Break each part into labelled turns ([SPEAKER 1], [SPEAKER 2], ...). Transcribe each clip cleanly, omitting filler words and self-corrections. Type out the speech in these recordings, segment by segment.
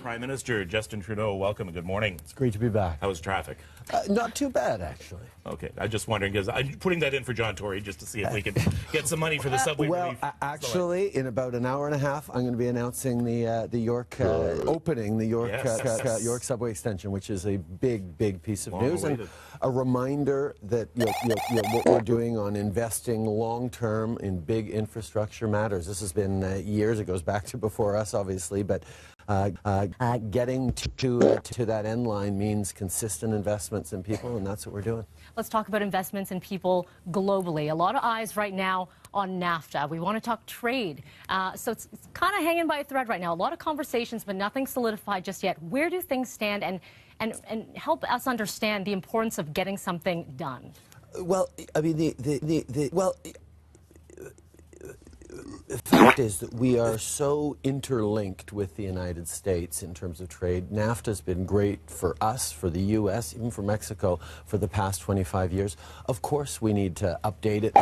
[SPEAKER 1] Prime Minister Justin Trudeau, welcome and good morning.
[SPEAKER 2] It's great to be back.
[SPEAKER 1] How was traffic?
[SPEAKER 2] Not too bad, actually.
[SPEAKER 1] Okay, I'm just wondering because I'm putting that in for John Tory just to see if we can get some money for the subway relief.
[SPEAKER 2] Actually, in about an hour and a half, I'm going to be announcing the York opening the York York subway extension, which is a big piece of news and a reminder that what we're doing on investing long term in big infrastructure matters. This has been years. It goes back to before us, obviously, but. Getting to that end line means consistent investments in people, and that's what we're doing.
[SPEAKER 3] Let's talk about investments in people globally. A lot of eyes right now on NAFTA. We want to talk trade. So it's kind of hanging by a thread right now. A lot of conversations, but nothing solidified just yet. Where do things stand, and help us understand the importance of getting something done?
[SPEAKER 2] Well, I mean, the fact is that we are so interlinked with the United States in terms of trade. NAFTA has been great for us, for the U.S., even for Mexico, for the past 25 years. Of course, we need to update it.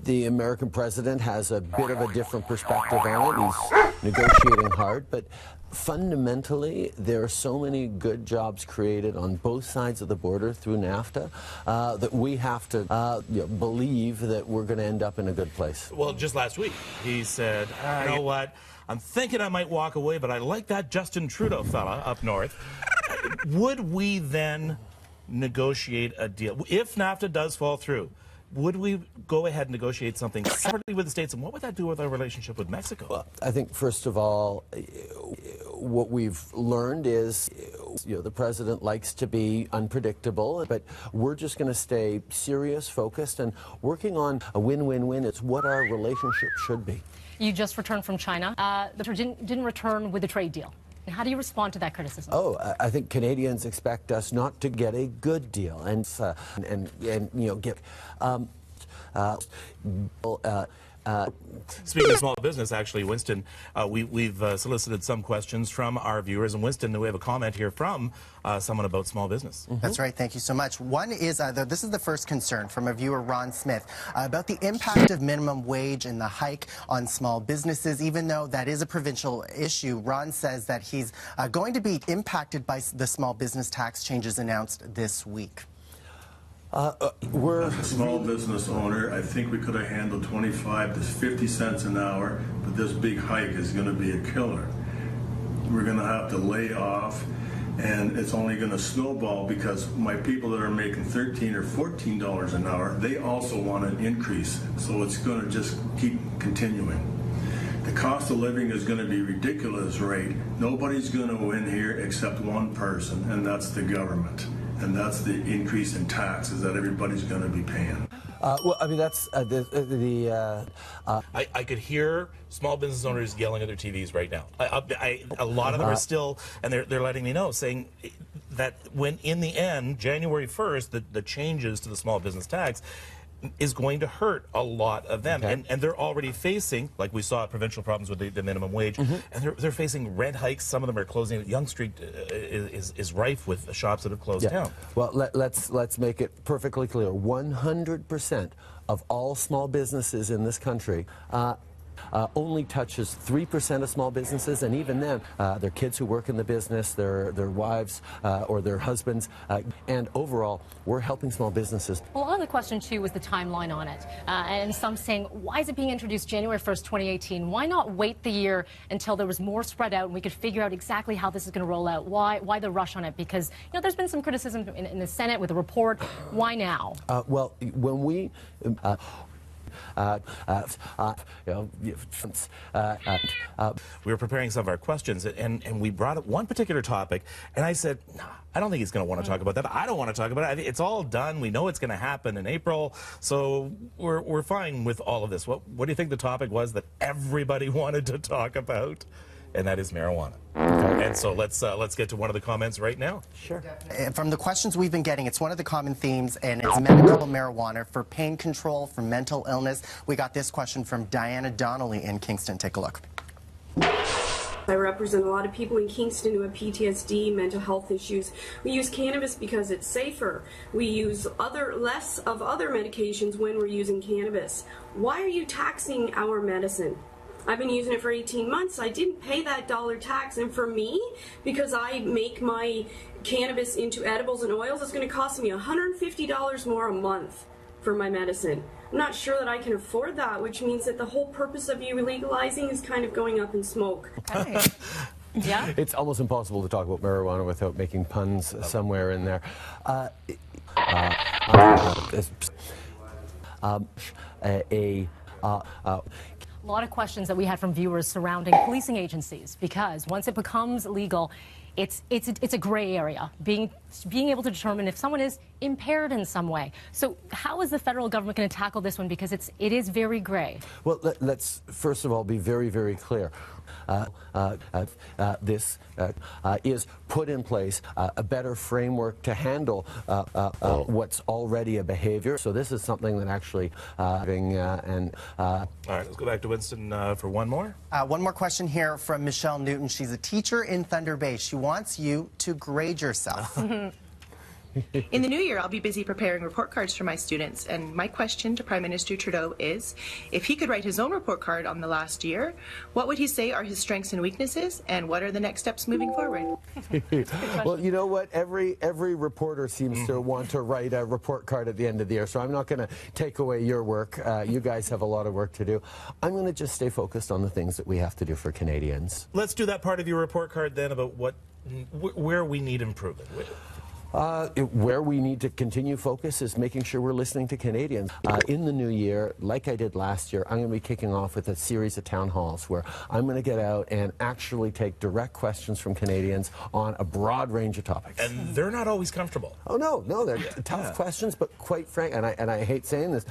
[SPEAKER 2] The American president has a bit of a different perspective on it. He's negotiating hard, but fundamentally, there are so many good jobs created on both sides of the border through NAFTA that we have to believe that we're going to end up in a good place.
[SPEAKER 1] Well, just last week, he said, you know what, I'm thinking I might walk away, but I like that Justin Trudeau fella up north. Would we then negotiate a deal? If NAFTA does fall through, would we go ahead and negotiate something separately with the States, and what would that do with our relationship with Mexico?
[SPEAKER 2] Well, I think, first of all, what we've learned is, the president likes to be unpredictable, but we're just going to stay serious, focused, and working on a win-win-win. It's what our relationship should be.
[SPEAKER 3] You just returned from China. The didn't return with a trade deal. How do you respond to that criticism?
[SPEAKER 2] Oh, I think Canadians expect us not to get a good deal and get.
[SPEAKER 1] Speaking of small business, actually, Winston, we've solicited some questions from our viewers. And Winston, we have a comment here from someone about small business.
[SPEAKER 4] Mm-hmm. That's right. Thank you so much. One is, this is the first concern from a viewer, Ron Smith, about the impact of minimum wage and the hike on small businesses. Even though that is a provincial issue, Ron says that he's going to be impacted by the small business tax changes announced this week.
[SPEAKER 5] As a small business owner, I think we could have handled 25 to 50 cents an hour, but this big hike is going to be a killer. We're going to have to lay off, and it's only going to snowball because my people that are making $13 or $14 an hour, they also want an increase, so it's going to just keep continuing. The cost of living is going to be ridiculous rate. Nobody's going to win here except one person, and that's the government. And that's the increase in taxes that everybody's going to be paying.
[SPEAKER 2] Well, I mean, that's
[SPEAKER 1] I could hear small business owners yelling at their TVs right now. A lot of them are still, and they're letting me know, saying that when in the end, January 1st, the changes to the small business tax is going to hurt a lot of them. Okay. And they're already facing, like we saw, provincial problems with the minimum wage, and they're facing rent hikes. Some of them are closing. Yonge Street is rife with the shops that have closed down.
[SPEAKER 2] Well, let's make it perfectly clear. 100% of all small businesses in this country only touches 3% of small businesses, and even then, their kids who work in the business, their wives or their husbands, and overall, we're helping small businesses.
[SPEAKER 3] Well, another question too was the timeline on it, and some saying, why is it being introduced January 1st, 2018? Why not wait the year until there was more spread out and we could figure out exactly how this is going to roll out? Why the rush on it? Because there's been some criticism in the Senate with the report. Why now?
[SPEAKER 2] Well, when we
[SPEAKER 1] we were preparing some of our questions, and we brought up one particular topic, and I said, no, I don't think he's going to want to talk about that. I don't want to talk about it. It's all done. We know it's going to happen in April, so we're fine with all of this. What do you think the topic was that everybody wanted to talk about? And that is marijuana. Okay. And so let's get to one of the comments right now.
[SPEAKER 4] Sure. From the questions we've been getting, it's one of the common themes, and it's medical marijuana for pain control, for mental illness. We got this question from Diana Donnelly in Kingston. Take a look.
[SPEAKER 6] I represent a lot of people in Kingston who have PTSD, mental health issues. We use cannabis because it's safer. We use less of other medications when we're using cannabis. Why are you taxing our medicine? I've been using it for 18 months. I didn't pay that dollar tax. And for me, because I make my cannabis into edibles and oils, it's going to cost me $150 more a month for my medicine. I'm not sure that I can afford that, which means that the whole purpose of you legalizing is kind of going up in smoke.
[SPEAKER 3] Okay. Yeah.
[SPEAKER 2] It's almost impossible to talk about marijuana without making puns somewhere in there.
[SPEAKER 3] A lot of questions that we had from viewers surrounding policing agencies, because once it becomes legal, it's a gray area, being able to determine if someone is impaired in some way. So how is the federal government going to tackle this one, because it is very gray?
[SPEAKER 2] Well, let's first of all be very, very clear. This is put in place a better framework to handle what's already a behavior. So this is something that actually All
[SPEAKER 1] right, let's go back to Winston for one more.
[SPEAKER 4] One more question here from Michelle Newton. She's a teacher in Thunder Bay. She wants you to grade yourself.
[SPEAKER 7] In the new year, I'll be busy preparing report cards for my students, and my question to Prime Minister Trudeau is, if he could write his own report card on the last year, what would he say are his strengths and weaknesses, and what are the next steps moving forward?
[SPEAKER 2] Well, you know what? Every reporter seems to want to write a report card at the end of the year, so I'm not going to take away your work. You guys have a lot of work to do. I'm going to just stay focused on the things that we have to do for Canadians.
[SPEAKER 1] Let's do that part of your report card then about where we need improvement.
[SPEAKER 2] Where we need to continue focus is making sure we're listening to Canadians. In the new year, like I did last year, I'm going to be kicking off with a series of town halls where I'm going to get out and actually take direct questions from Canadians on a broad range of topics.
[SPEAKER 1] And they're not always comfortable.
[SPEAKER 2] Oh, no, they're tough questions, but quite frank, and I hate saying this,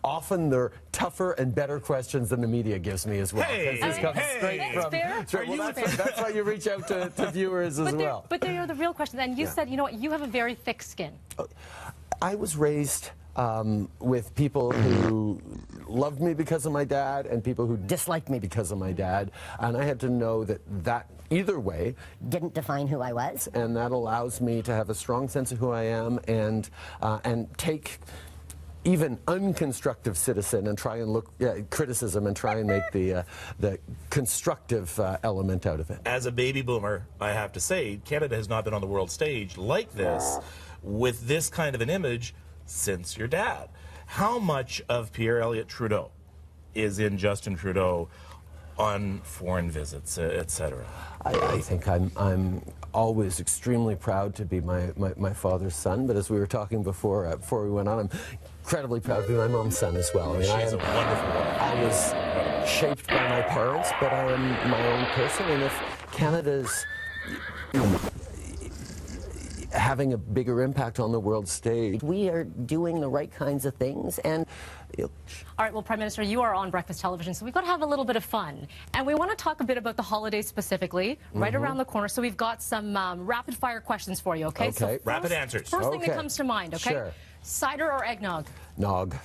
[SPEAKER 2] often they're tougher and better questions than the media gives me as well.
[SPEAKER 1] Hey,
[SPEAKER 2] this comes straight from... That's why you reach out to viewers as well.
[SPEAKER 3] But they are the real questions. And you said, you know what, you have a very thick skin.
[SPEAKER 2] I was raised with people who loved me because of my dad and people who disliked me because of my dad. And I had to know that either way
[SPEAKER 8] didn't define who I was.
[SPEAKER 2] And that allows me to have a strong sense of who I am and take even unconstructive citizen and try and criticism and try and make the constructive element out of it.
[SPEAKER 1] As a baby boomer, I have to say, Canada has not been on the world stage like this, with this kind of an image, since your dad. How much of Pierre Elliott Trudeau is in Justin Trudeau on foreign visits, etc.?
[SPEAKER 2] I think I'm always extremely proud to be my father's son, but as we were talking before we went on, I'm incredibly proud to be my mom's son as well. I mean,
[SPEAKER 1] She's a wonderful woman.
[SPEAKER 2] I was shaped by my parents, but I am my own person, and if Canada's having a bigger impact on the world stage, we are doing the right kinds of things. And
[SPEAKER 3] all right, well, Prime Minister, you are on breakfast television, so we've got to have a little bit of fun. And we want to talk a bit about the holidays specifically, right around the corner. So we've got some rapid fire questions for you, okay? So
[SPEAKER 1] rapid answers.
[SPEAKER 3] First thing that comes to mind, okay?
[SPEAKER 2] Sure.
[SPEAKER 3] Cider or eggnog?
[SPEAKER 2] Nog.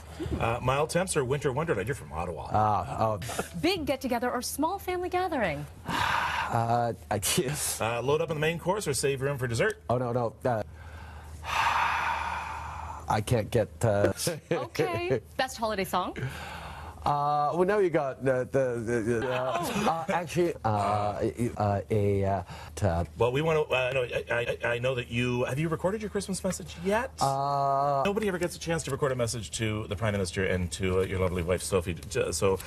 [SPEAKER 1] Mild temps or winter wonderland? You're from Ottawa.
[SPEAKER 3] Big get-together or small family gathering?
[SPEAKER 2] I guess.
[SPEAKER 1] Load up on the main course or save room for dessert?
[SPEAKER 2] Oh, no. I can't get...
[SPEAKER 3] Okay. Best holiday song?
[SPEAKER 2] Well, now you got actually
[SPEAKER 1] Well, we want to. I know that you have you recorded your Christmas message yet? Nobody ever gets a chance to record a message to the Prime Minister and to your lovely wife Sophie. So,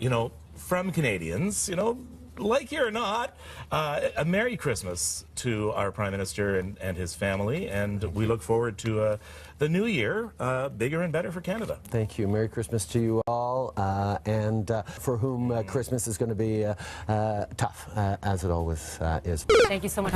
[SPEAKER 1] you know, from Canadians, you know, like you or not, a Merry Christmas to our Prime Minister and his family, and we look forward to the new year, bigger and better for Canada.
[SPEAKER 2] Thank you. Merry Christmas to you all, and for whom Christmas is going to be tough, as it always is.
[SPEAKER 3] Thank you so much.